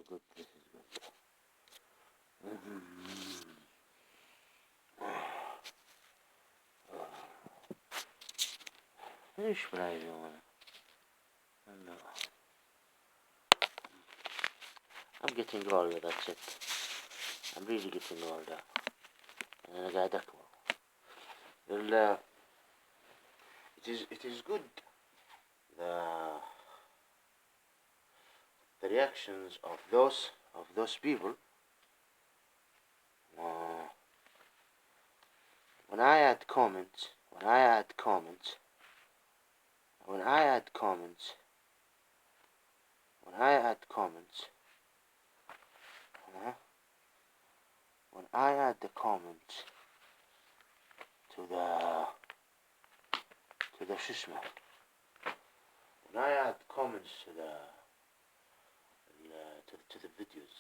good, this is good. ايش برايي وانا؟ No. I'm getting older, that's it. I'm really getting older. أنا قاعد أكبر. It is good. The reactions of those people. When I add comments, when I add comments, when I add the comments to the شو اسمه, when I add comments to the videos,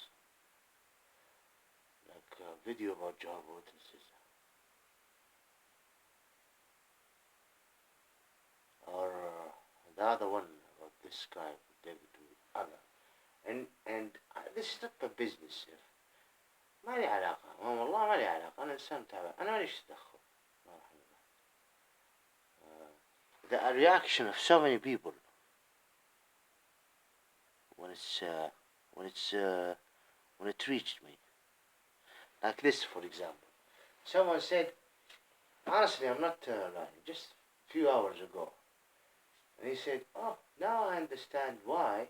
like a video about Jehovah's Witnesses, or the other one about this guy David Allah, and this is not a business. ما لي علاقة, والله ما لي علاقة, أنا إنسان تابع, أنا ماليش تدخل. The reaction of so many people when it reached me, like this, for example. Someone said, honestly, I'm not lying, just a few hours ago, and he said, oh, now I understand why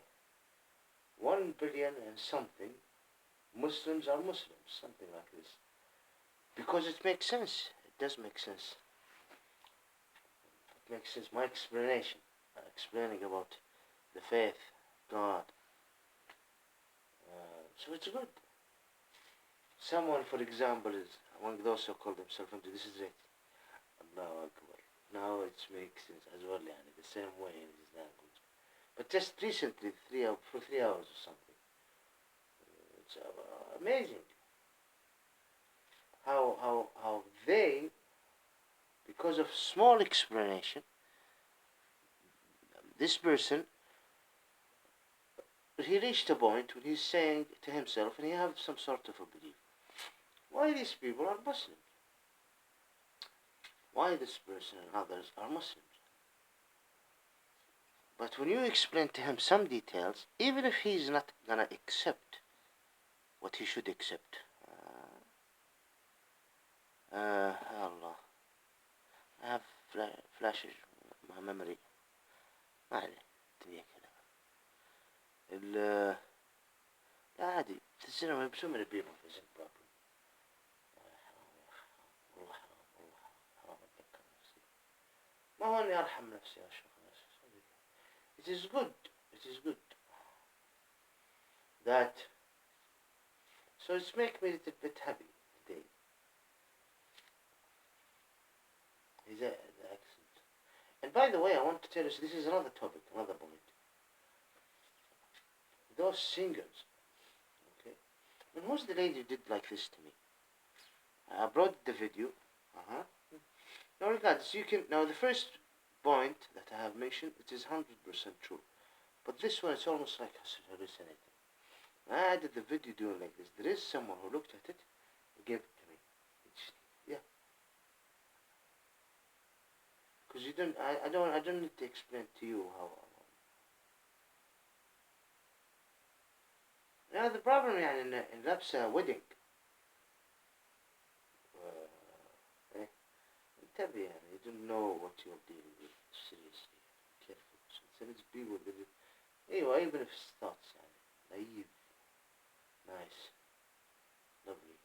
1 billion and something Muslims are Muslims, something like this, because it makes sense. It does make sense. It makes sense. My explanation, explaining about the faith, God. So it's good. Someone, for example, is among those who call themselves into this is it. Allahu Akbar. Now it makes sense as well, yani, the same way in his language. But just recently, for 3 hours or something, it's amazing how they, because of small explanation, this person, he reached a point when he's saying to himself, and he has some sort of a belief, why these people are Muslims? Why this person and others are Muslims? But when you explain to him some details, even if he's not gonna accept what he should accept, Allah, I have flashes, my memory, ما عليه, الدنيا كذا. لا عادي, في السينما so many people في Zimbabwe. والله حرام أتذكر نفسي. ما هو إني أرحم نفسي أشوف نفسي. It is good that, so it's make me a little bit happy today. Is that the accent? And by the way, I want to tell you, this is another topic, another point. Those singers, okay? And who's the lady who did like this to me? I brought the video. Now regardless, you can, now the first point that I have mentioned, it is 100% true. But this one, it's almost like hallucinating. I did the video doing like this. There is someone who looked at it and gave it to me. Yeah. Because you don't, I don't need to explain to you how. Now the problem in that's a wedding. You don't know what you're dealing with. Seriously, careful. So it's people that, anyway, even if it's thoughts, naive, nice, lovely.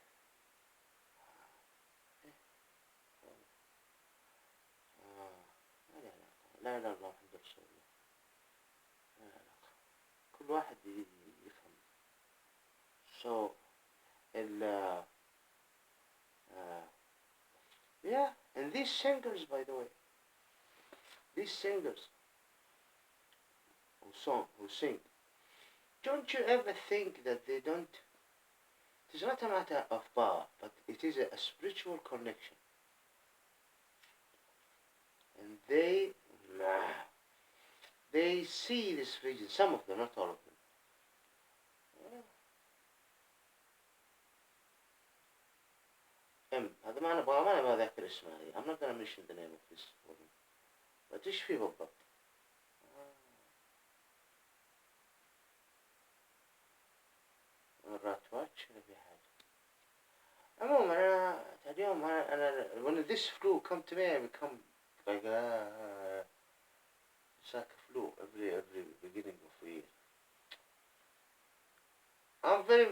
لا لا الله محمد رسول الله. لا لا كل واحد يفهم. So yeah, and these singers, by the way, who sing, don't you ever think that they don't, it is not a matter of power, but it is a spiritual connection. And they see this region, some of them, not all of them. ما أنا أذكر اسمها هي. I'm not gonna mention the name of this woman. But إيش في بالضبط؟ مرات واتش ولا في حاجة. عموما أنا اليوم أنا when this flu come to me I become like it's like a flu every beginning of the year. I'm very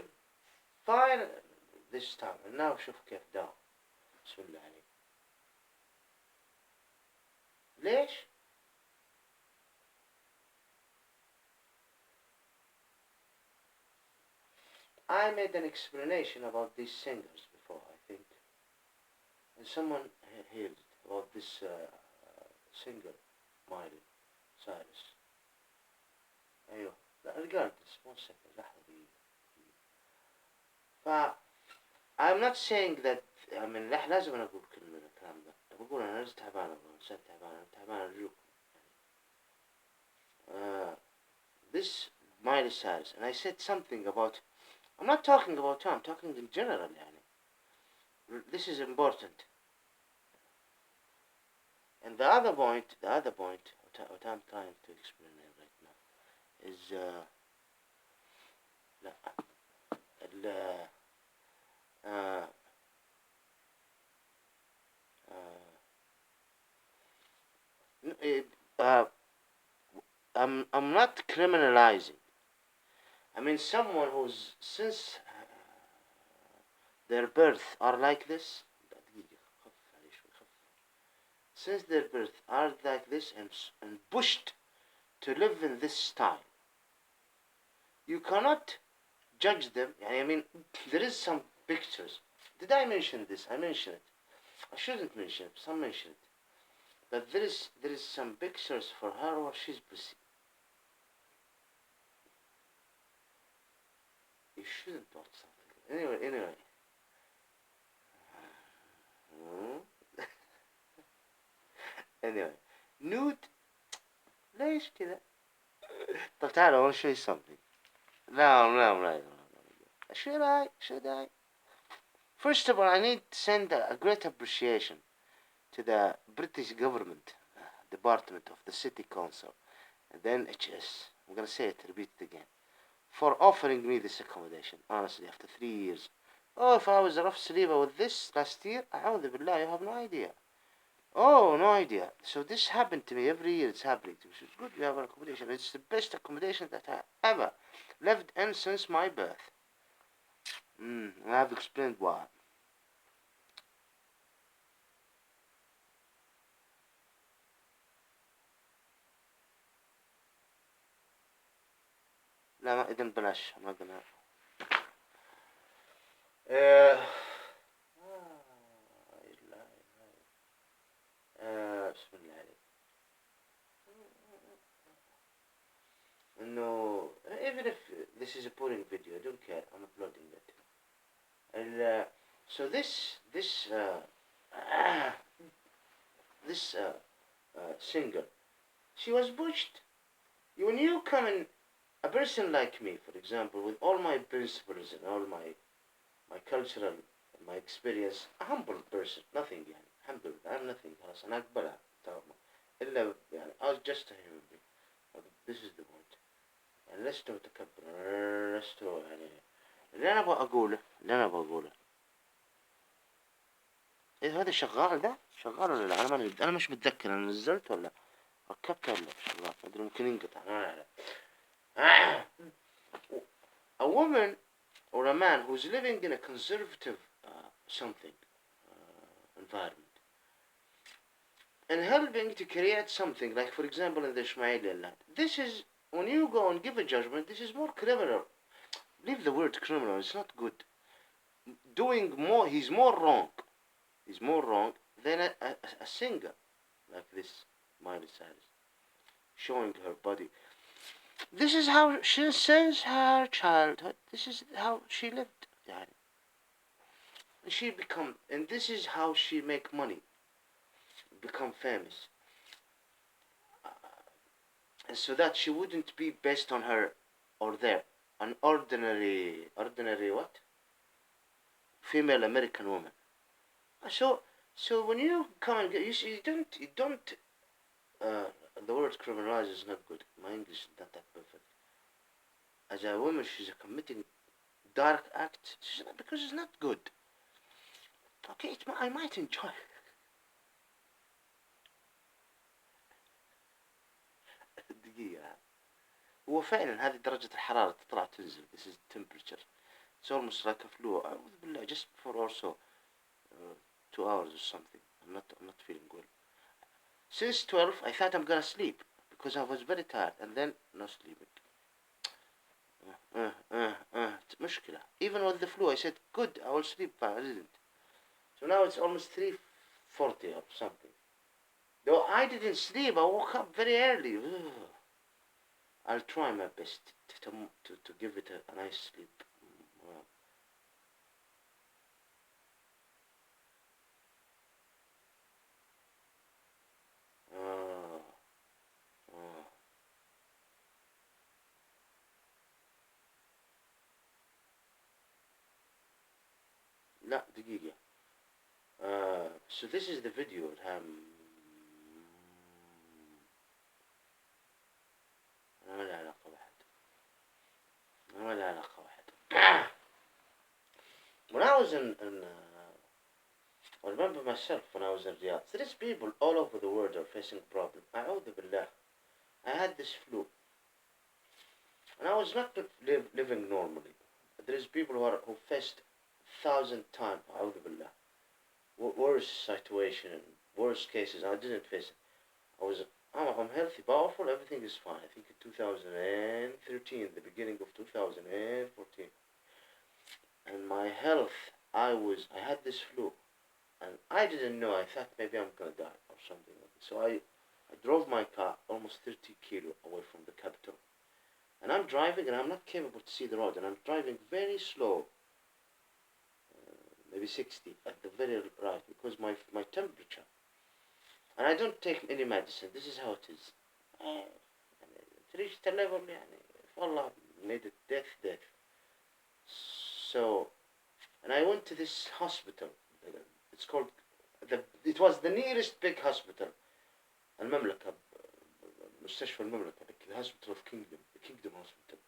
fine this time and now شوف كيف down. بسم الله عليك. ليش؟ I made an explanation about these singers before, I think. And someone heard about this singer, Miley Cyrus. أيوه. لا regardless, one second, لحظة دقيقة. I'm not saying that I mean لازم أنا أقول كل من الكلام ده. بقول أنا لسه تعبان أبغى إنسان تعبان أرجوكم. This Miley Cyrus, and I said something about. I'm not talking about her. I'm talking in general. يعني. This is important. And the other point, what I'm trying to explain right now, is I'm not criminalizing. I mean, someone who's since their birth are like this. Since their birth are like this and pushed to live in this style. You cannot judge them. I mean, there is some pictures. Did I mention this? I mentioned it. I shouldn't mention it. Some mention it. But there is some pictures for her where she's busy. You shouldn't watch something. Anyway. Anyway. Nude. ليش كذا؟ طب تعالوا I want to show you something. No. Should I? First of all, I need to send a great appreciation to the British government, Department of the City Council, and the NHS. I'm gonna say it, repeat it again, for offering me this accommodation. Honestly, after 3 years. Oh, if I was a rough sleeper with this last year, أعوذ بالله, you have no idea. Oh, no idea. So this happened to me every year. It's happening to me. So it's good you have an accommodation. It's the best accommodation that I ever lived in since my birth. I have explained why. لا ما إذن بلاش ما قلنا. بسم الله عليك. إنه even if this is a boring video, I don't care. I'm uploading it. So this singer, she was pushed. When you come in, a person like me, for example, with all my principles and all my cultural, my experience, a humble person, nothing يعني, الحمد لله, I'm nothing, خلاص أنا أقبلها تمام. إلا يعني I was just a human being. This is the point. يعني لست متكبر، لست يعني اللي أنا أبغى أقوله. إيه هذا شغال ده؟ شغال ولا لا؟ أنا مش متذكر أنا نزلت ولا ركبت ولا شغال؟ ما أدري ممكن ينقطع. ما أعرف. A woman or a man who's living in a conservative environment and helping to create something like, for example, in the Ismaili land. This is when you go and give a judgment. This is more criminal. Leave the word criminal. It's not good. He's more wrong. He's more wrong than a singer like this, Miley Cyrus, showing her body. This is how she since her childhood. This is how she lived. And this is how she make money, become famous, and so that she wouldn't be based on her or an ordinary what? Female American woman. So, so when you come and get, you don't. Uh, the word criminalize is not good. My English is not that perfect. As a woman, she's committing dark acts. She's not, because it's not good. Okay, I might enjoy. دقيقة. هو فعلا هذه درجة الحرارة تطلع تنزل. This is temperature. It's almost like a flu. أعوذ بالله. Just for also 2 hours or something. I'm not feeling well. Since 12, I thought I'm gonna sleep because I was very tired, and then no sleeping. It's مشكلة. Even with the flu, I said good, I will sleep, but I didn't. So now it's almost 3:40 or something. Though I didn't sleep, I woke up very early. I'll try my best to give it a nice sleep. Well, آه آه لا دقيقة. So this is the video. أنا ما لي علاقة بحد. أنا ما لي علاقة بحد. When I was in I remember myself when I was in Riyadh. There's people all over the world are facing a problem. أعوذ بالله. I had this flu, and I was not living normally. There's people who faced 1,000 times. أعوذ بالله. Worse situation and worse cases. I didn't face it. I'm healthy, powerful. Everything is fine. I think in 2013, the beginning of 2014, and my health. I had this flu, and I didn't know. I thought maybe I'm gonna die or something like that. So I drove my car almost 30 kilo away from the capital, and I'm driving, and I'm not capable to see the road, and I'm driving very slow, maybe 60 at the very right, because my temperature, and I don't take any medicine. This is how it is. It reached a level, يعني, والله, made it death. So, and I went to this hospital. It's called it was the nearest big hospital. المملكة, مستشفى المملكة, the hospital of Kingdom, the Kingdom Hospital.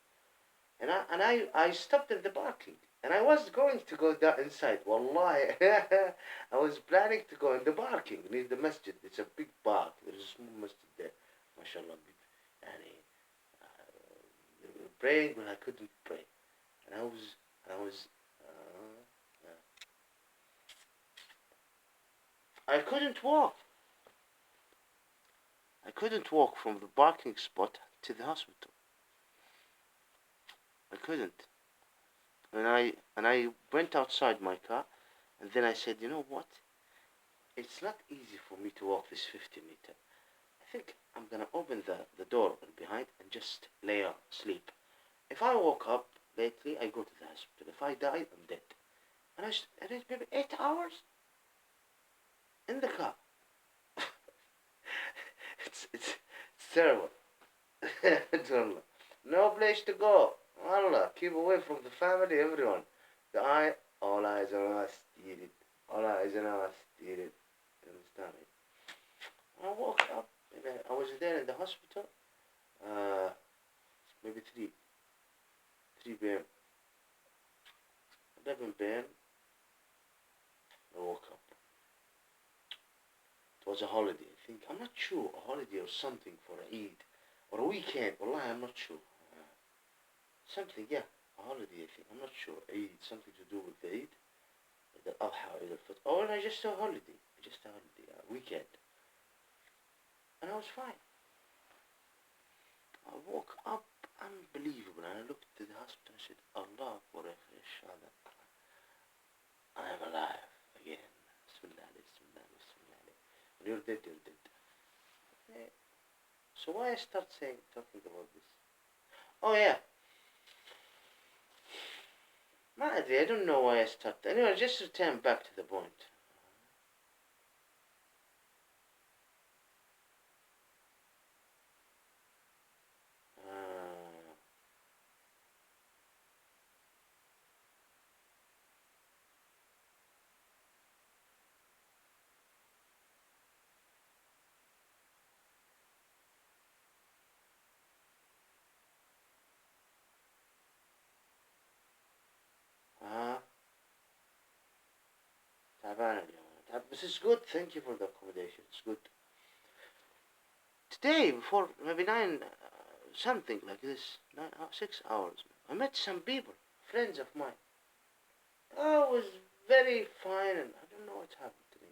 And I stopped in the parking, and I was going to go down inside. Wallahi, I was planning to go in the parking near the masjid. It's a big park. There's a small masjid there, mashallah. And praying when I couldn't pray, and I couldn't walk. I couldn't walk from the parking spot to the hospital. I couldn't. And I went outside my car, and then I said, you know what? It's not easy for me to walk this 50 meter. I think I'm gonna open the door behind and just lay out, sleep. If I woke up lately, I go to the hospital. If I die, I'm dead. And I did maybe 8 hours in the car. it's terrible. No place to go. Allah, keep away from the family, everyone. All eyes on us, did it. All eyes on us, did it. You understand me? I woke up, and I was there in the hospital, maybe 3 p.m. 11 p.m. I woke up. It was a holiday, I think. I'm not sure, a holiday or something for Eid. Or a weekend, wallahi, I'm not sure. Something, yeah, a holiday, I think. I'm not sure. Eid, something to do with the Eid. The Adha, Eid al-Fitr. Oh, no, just a holiday. A weekend. And I was fine. I woke up, unbelievable, and I looked to the hospital and said, Allah Akbar, I am alive again. Bismillah, Bismillah, Bismillah. When you're dead, you're dead. Okay. So why I start talking about this? Oh yeah. ما أدري, I don't know why I started. Anyway, just return back to the point. تعبان اليوم. This is good. Thank you for the accommodation. It's good. Today, before maybe 9 something like this, 6 hours, I met some people, friends of mine. Oh, it was very fine, and I don't know what happened to me.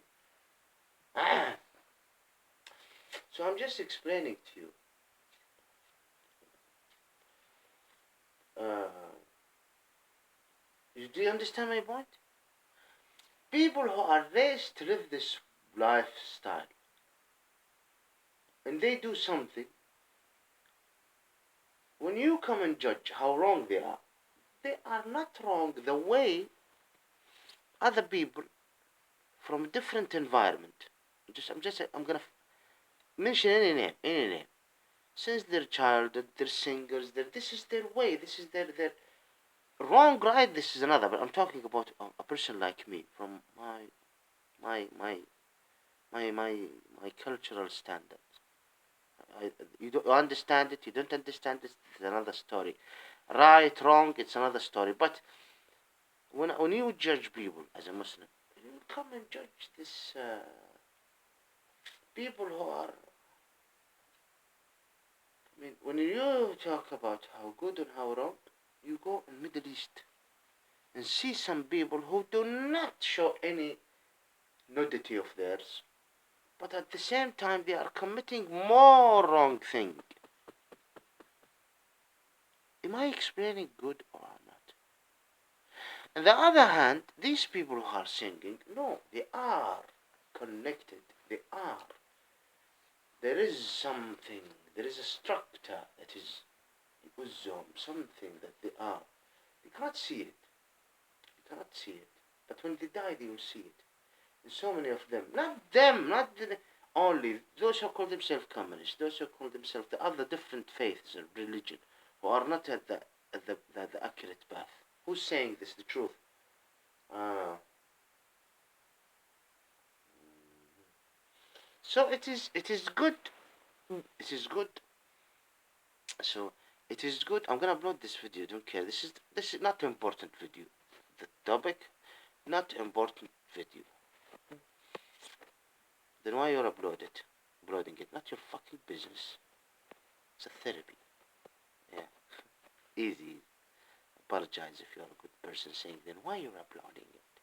So I'm just explaining to you. Do you understand my point? People who are raised to live this lifestyle, and they do something, when you come and judge how wrong they are not wrong the way other people from a different environment. I'm gonna mention any name. Since their childhood, they're singers. This is their way. This is their wrong, right? This is another. But I'm talking about a person like me from my my my cultural standards. You don't understand it. You don't understand it. It's another story. Right, wrong. It's another story. But when you judge people as a Muslim, you come and judge this people who are. I mean, when you talk about how good and how wrong, you go in Middle East and see some people who do not show any nudity of theirs, but at the same time they are committing more wrong thing. Am I explaining good or not? On the other hand, these people who are singing, no, they are connected. They are. There is something. There is a structure that is something that they are. You cannot see it. You cannot see it. But when they die, they will see it. And so many of them, not only those who call themselves communists, those who call themselves the other different faiths or religion, who are not at the accurate path. Who's saying this? The truth. So it is good. It is good. So it is good. I'm gonna upload this video. Don't care. This is not important video. The topic, not important video. Then why you're uploading it? Not your fucking business. It's a therapy. Yeah. Easy. Apologize if you're a good person saying then why you're uploading it.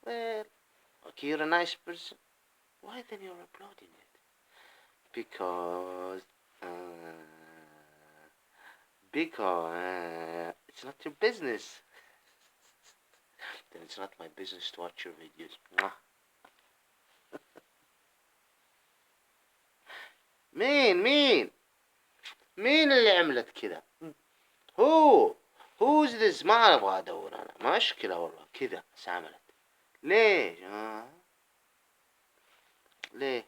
Well, okay, you're a nice person. Why then you're uploading it? Because it's not your business. Then it's not my business to watch your videos. مين اللي عملت كذا؟ who's this؟ ما ابغى ادور انا، مشكلة والله كذا عملت. ليش؟ ليه؟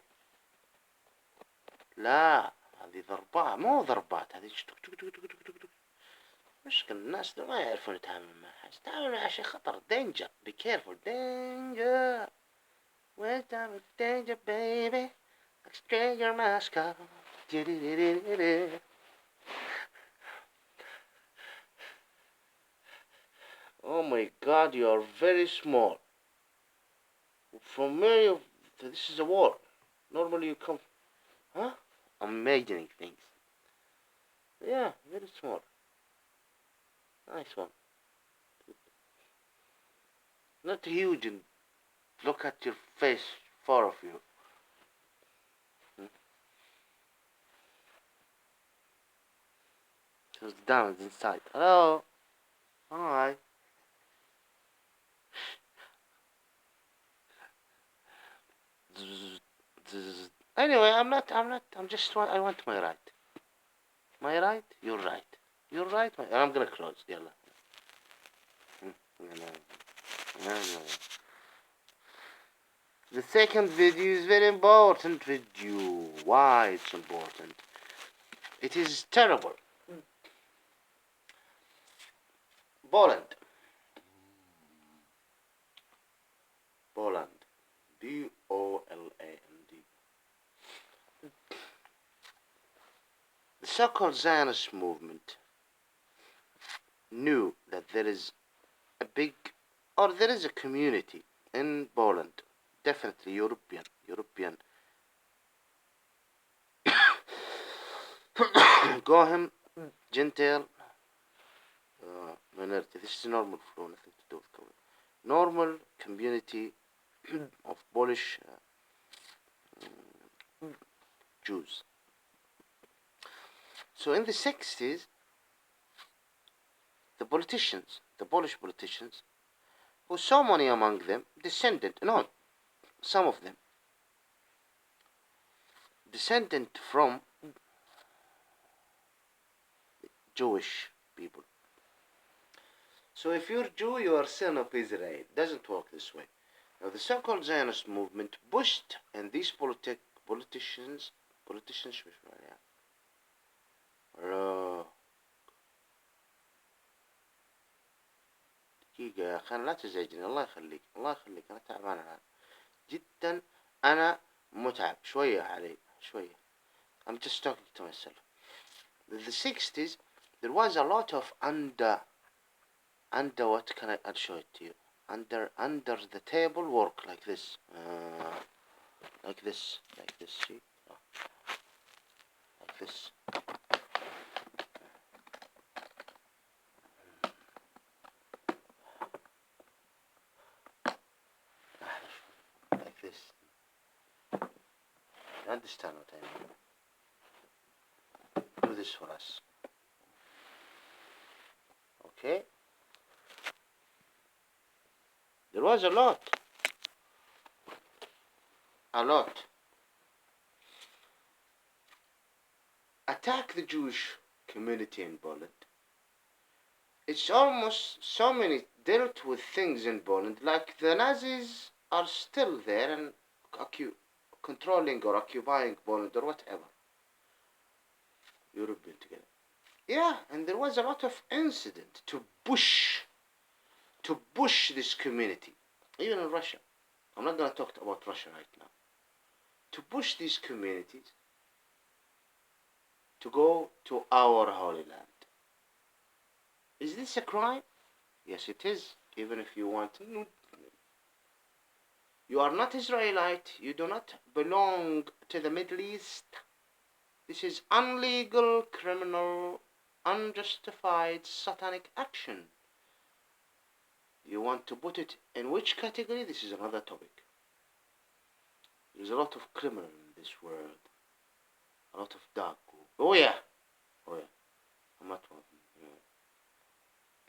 لا هذه ضربات، مو ضربات، هذه تك. مشكلة الناس ما يعرفون يتعاملون مع حاجة. يتعاملون مع شيء خطر. danger. Be careful. danger. Where's the danger baby? Straight your mask off. Oh my god, you are very small. From where this is a war. Normally you come. Huh? I'm imagining things. Yeah, very small. Nice one. Not huge and look at your face, 4 of you. So it's down, it's inside. Hello. Hi. Anyway, I'm just, I want my right. My right, you're right. You're right, I'm gonna close. Yalla. The second video is very important video. Why it's important? It is terrible. Poland. Poland. The so-called Zionist movement knew that there is a community in Poland. Definitely European. Gohem, Gentile, minority. This is normal flow, nothing to do with COVID. Normal community of Polish Jews. So in the 60s, the Polish politicians, who so many among them some of them descended from Jewish people. So if you're Jew, you are son of Israel. It doesn't work this way. Now the so-called Zionist movement pushed, and these politicians دقيقة يا أخي، أنا لا تزعجني، الله يخليك أنا تعبان الآن جدا، أنا متعب شوية علي شوية. I'm just talking to myself. In the 60s, there was a lot of under what can I'll show it to you. Under the table work like this, see, like this. Like this. You understand what I mean? Do this for us. Okay? There was a lot. Attack the Jewish community in Poland. It's almost so many dealt with things in Poland, like the Nazis are still there and controlling or occupying Poland or whatever. European together. Yeah, and there was a lot of incident to push this community, even in Russia. I'm not going to talk about Russia right now. To push these communities to go to our Holy Land. Is this a crime? Yes, it is. Even if you want to. You are not Israelite. You do not belong to the Middle East. This is illegal, criminal, unjustified, satanic action. You want to put it in which category? This is another topic. There's a lot of criminal in this world. A lot of dark. Oh yeah. I'm not one.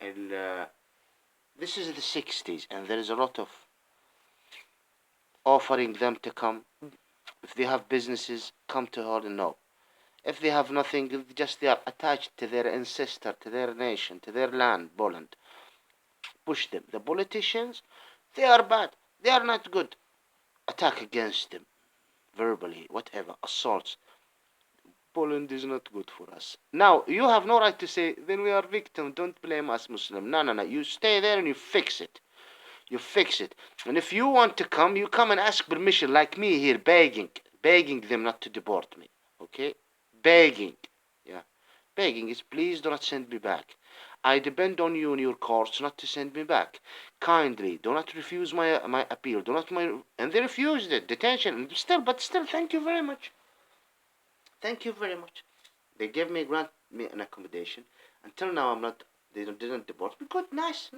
And this is the 60s, and there is a lot of offering them to come. If they have businesses, come to her. No. If they have nothing, just they are attached to their ancestor, to their nation, to their land, Poland. Push them. The politicians, they are bad. They are not good. Attack against them. Verbally, whatever. Assaults. Poland is not good for us. Now, you have no right to say, then we are victims. Don't blame us, Muslim. No. You stay there and you fix it. And if you want to come, you come and ask permission, like me here, begging them not to deport me. Okay? Begging. Yeah. Begging is, please do not send me back. I depend on you and your courts not to send me back. Kindly, do not refuse my appeal. And they refused it. Detention. But still, thank you very much. They gave me, grant me an accommodation. Until now, they didn't deport me. Good, nice.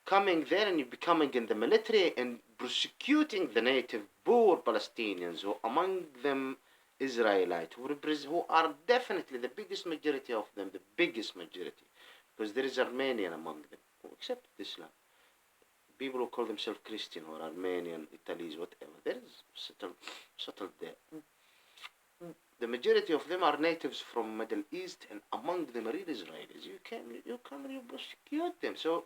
Coming there and you becoming in the military and prosecuting the native poor Palestinians, who among them Israelites, who are definitely the biggest majority of them, because there is Armenian among them, who accept Islam. People who call themselves Christian or Armenian, Italy's, whatever, there is settled there. The majority of them are natives from Middle East, and among them are real Israelis. You come and you prosecute them. So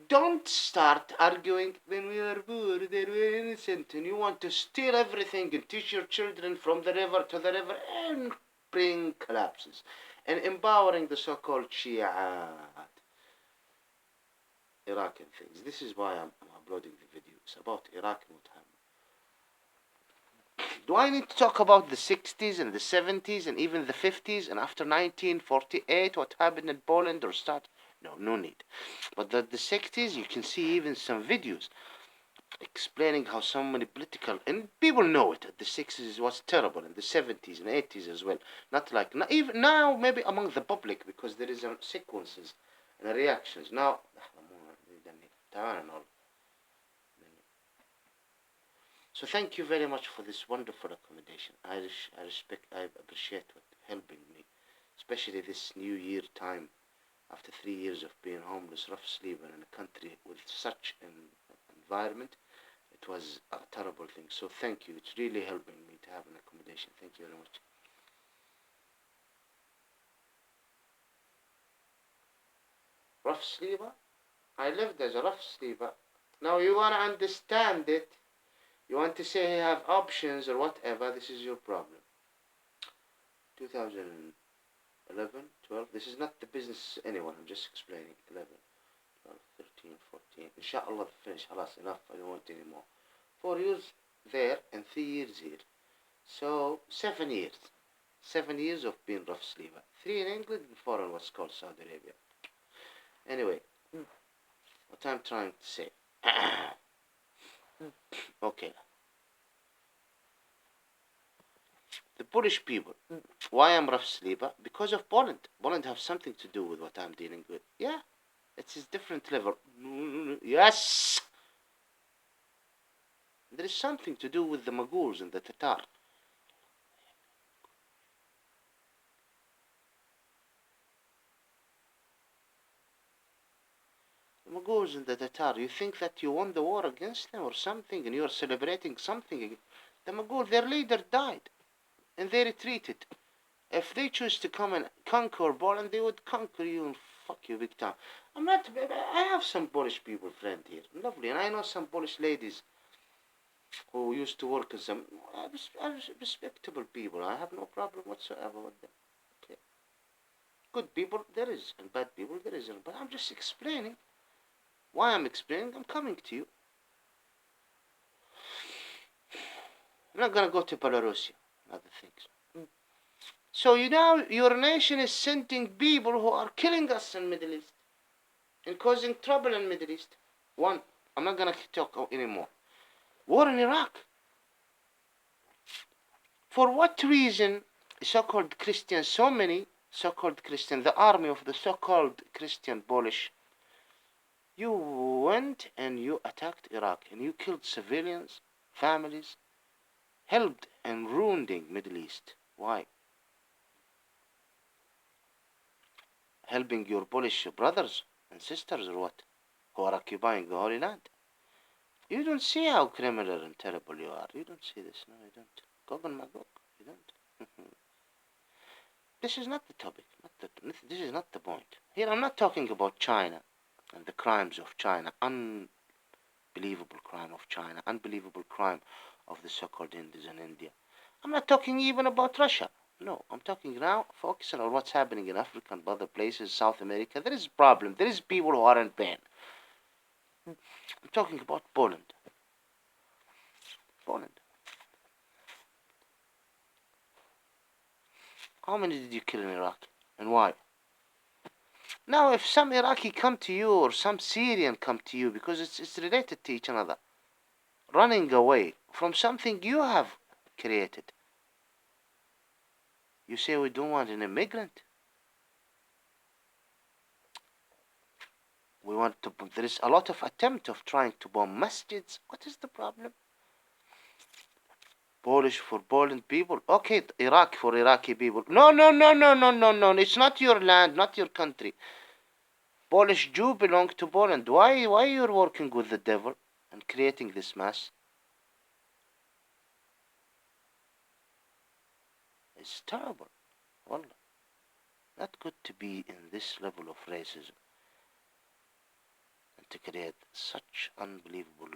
don't start arguing, when we are poor, then we are innocent, and you want to steal everything and teach your children from the river to the river and bring collapses. And empowering the so-called Shia Iraq and things. This is why I'm uploading the videos about Iraq and what happened. Do I need to talk about the 60s and the 70s and even the 50s and after 1948 what happened in Poland or start? No need. But the 60s, you can see even some videos explaining how so many political, and people know it. The 60s was terrible, in the 70s and 80s as well. Not like, not even now, maybe among the public, because there is sequences and reactions. Now, so thank you very much for this wonderful accommodation. I respect, I appreciate what helping me, especially this New Year time. After 3 years of being homeless, rough sleeper in a country with such an environment, it was a terrible thing. So thank you. It's really helping me to have an accommodation. Thank you very much. Rough sleeper? I lived as a rough sleeper. Now you want to understand it. You want to say you have options or whatever. This is your problem. 2011, 12. This is not the business anyone. I'm just explaining. 11, 12, 13, 14. Inshallah, finish. Halas, enough. I don't want any more. 4 years there and 3 years here. So 7 years. 7 years of being rough sleeper. 3 in England and 4 in what's called Saudi Arabia. Anyway, what I'm trying to say. Okay. The Polish people. Why I'm rough sleeper? Because of Poland. Poland have something to do with what I'm dealing with. Yeah. It's a different level. Yes. There is something to do with the Mongols and the Tatar. The Mongols and the Tatar, you think that you won the war against them or something and you're celebrating something? The Mongol, their leader died and they retreated. If they choose to come and conquer Poland, they would conquer you and fuck you big time. I have some Polish people friend here. Lovely. And I know some Polish ladies who used to work as some respectable people. I have no problem whatsoever with them. Okay. Good people there is, and bad people there isn't. But I'm just explaining. Why I'm explaining, I'm coming to you. I'm not gonna go to Belarus, other things. So you know your nation is sending people who are killing us in Middle East and causing trouble in Middle East. One, I'm not gonna talk anymore. War in Iraq. For what reason so-called Christians, so many so-called Christians, the army of the so-called Christian Polish, you went and you attacked Iraq and you killed civilians, families, helped in ruining Middle East. Why? Helping your Polish brothers and sisters or what? Who are occupying the Holy Land. You don't see how criminal and terrible you are. You don't see this. No, you don't. Gog and Magog. You don't. This is not the topic. This is not the point. Here I'm not talking about China and the crimes of China. Unbelievable crime of China. Unbelievable crime of the so-called Indians in India. I'm not talking even about Russia. No, I'm talking now, focusing on what's happening in Africa and other places, South America. There is a problem. There is people who are in pain. I'm talking about Poland. Poland. How many did you kill in Iraq? And why? Now, if some Iraqi come to you or some Syrian come to you, because it's related to each other, running away from something you have created, you say we don't want an immigrant. We want to. There is a lot of attempt of trying to bomb masjids. What is the problem? Polish for Poland people. Okay, Iraq for Iraqi people. No, no, no, no, no, no, no. It's not your land, not your country. Polish Jew belong to Poland. Why you're working with the devil and creating this mess? It's terrible. Wallah. Not good to be in this level of racism and to create such unbelievable,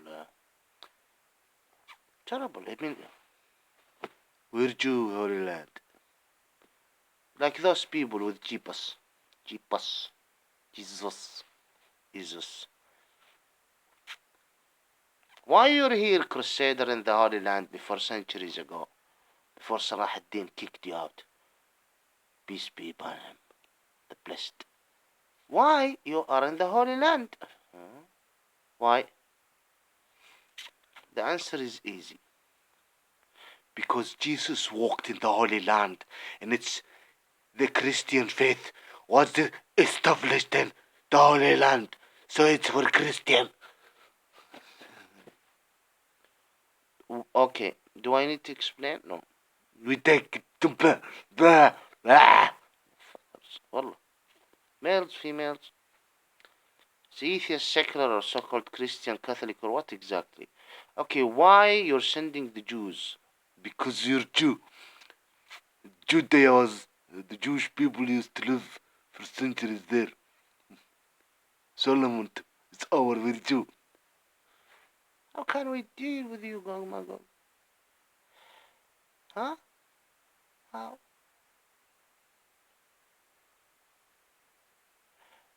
terrible. I mean, we're Jew, Holy Land. Like those people with Jesus. Jesus. Why you're here, Crusader, in the Holy Land before centuries ago? Before Salah ad-Din kicked you out. Peace be upon him, the blessed. why you are in the Holy Land. Why? The answer is easy. Because Jesus walked in the Holy Land, and it's the Christian faith was established in the Holy Land, so it's for Christian. Okay, do I need to explain? No. We take والله. Males, females, it's atheist, secular, or so-called Christian, Catholic, or what exactly? Okay, why you're sending the Jews? Because you're Jew. Judea was the Jewish people used to live for centuries there. Solomon is our Jew. How can we deal with you, Gog Magog? Huh? How?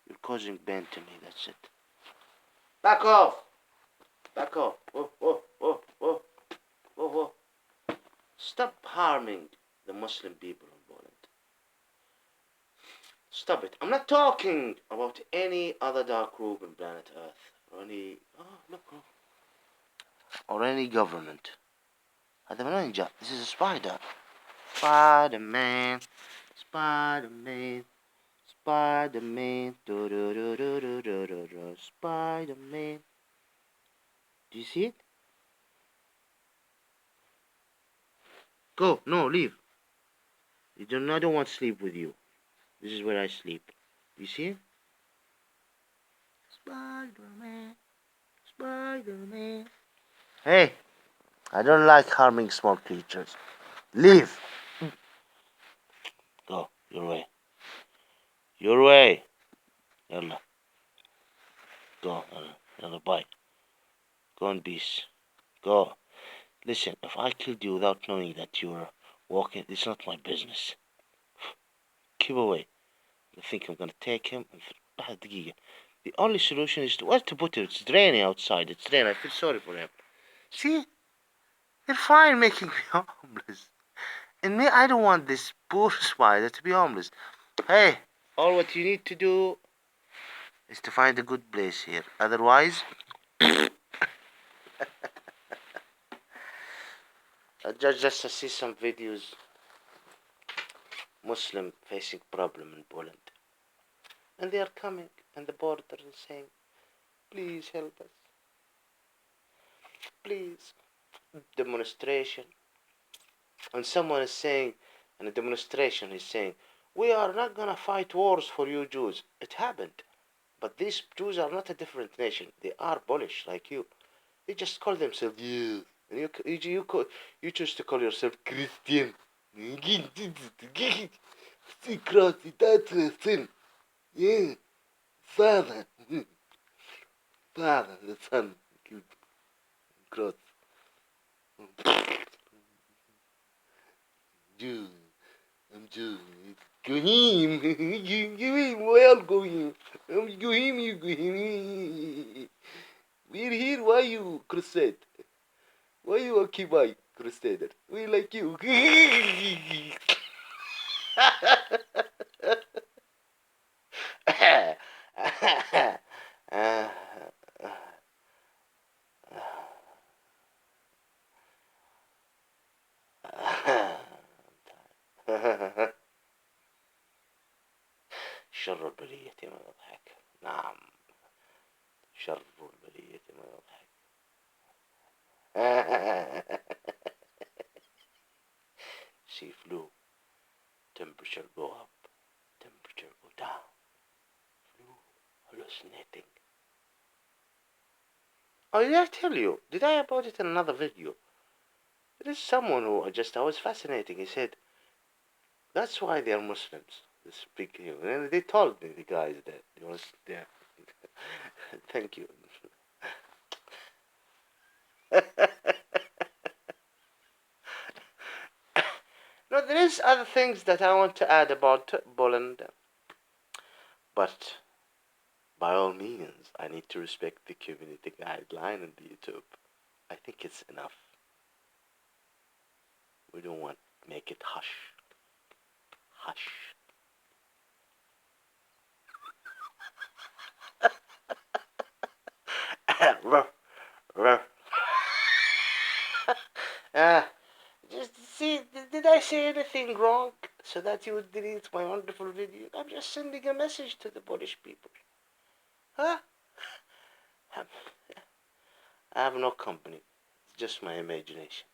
You're causing pain to me, that's it. Back off! Back off! Oh, oh, oh, oh, oh, oh. Stop harming the Muslim people in Poland. Stop it. I'm not talking about any other dark group on planet Earth. Or any... Oh, look. Or any government. This is a spider. Spider-Man. Spider-Man. Spider-Man. Spider-Man. Do you see it? Go. No, leave. I don't want to sleep with you. This is where I sleep. You see it? Spider-Man. Spider-Man. Hey, I don't like harming small creatures. Leave. Go. Your way. Your way. Yalla. Go. Yalla. Bye. Go in peace. Go. Listen, if I killed you without knowing that you were walking, it's not my business. Keep away. I think I'm gonna take him. The only solution is where to put him. It's raining outside. It's raining. I feel sorry for him. See? They're fine making me homeless. And me, I don't want this poor spider to be homeless. Hey, all what you need to do is to find a good place here. Otherwise, just to see some videos. Muslim facing problem in Poland. And they are coming, and the border is saying, please help us. Please. Demonstration. And someone is saying, in a demonstration, he's saying, we are not gonna fight wars for you Jews. It happened. But these Jews are not a different nation. They are Polish, like you. They just call themselves Jews. And you choose to call yourself Christian. Cross, that's a sin. Yeah. Father. Father, the son. Cross. Jew. I'm Jew. Gohim. Gohim. Well, Gohim. I'm Gohim, you Gohim. We're here. Why you crusade? Why you occupy crusader? We like you. شر البلية ما يضحك. نعم. شر البلية ما يضحك. She flew. Temperature go up. Temperature go down. Flew. Hallucinating. Oh, did I tell you? Did I about it in another video? There is someone who I was fascinating. He said, that's why they are Muslims. This big, and they told me, the guys that it was there. Thank you. No, there is other things that I want to add about Poland, but by all means, I need to respect the community guideline on the YouTube. I think it's enough. We don't want to make it hush. Hush. Just see, did I say anything wrong so that you would delete my wonderful video? I'm just sending a message to the Polish people. Huh? I have no company. It's just my imagination.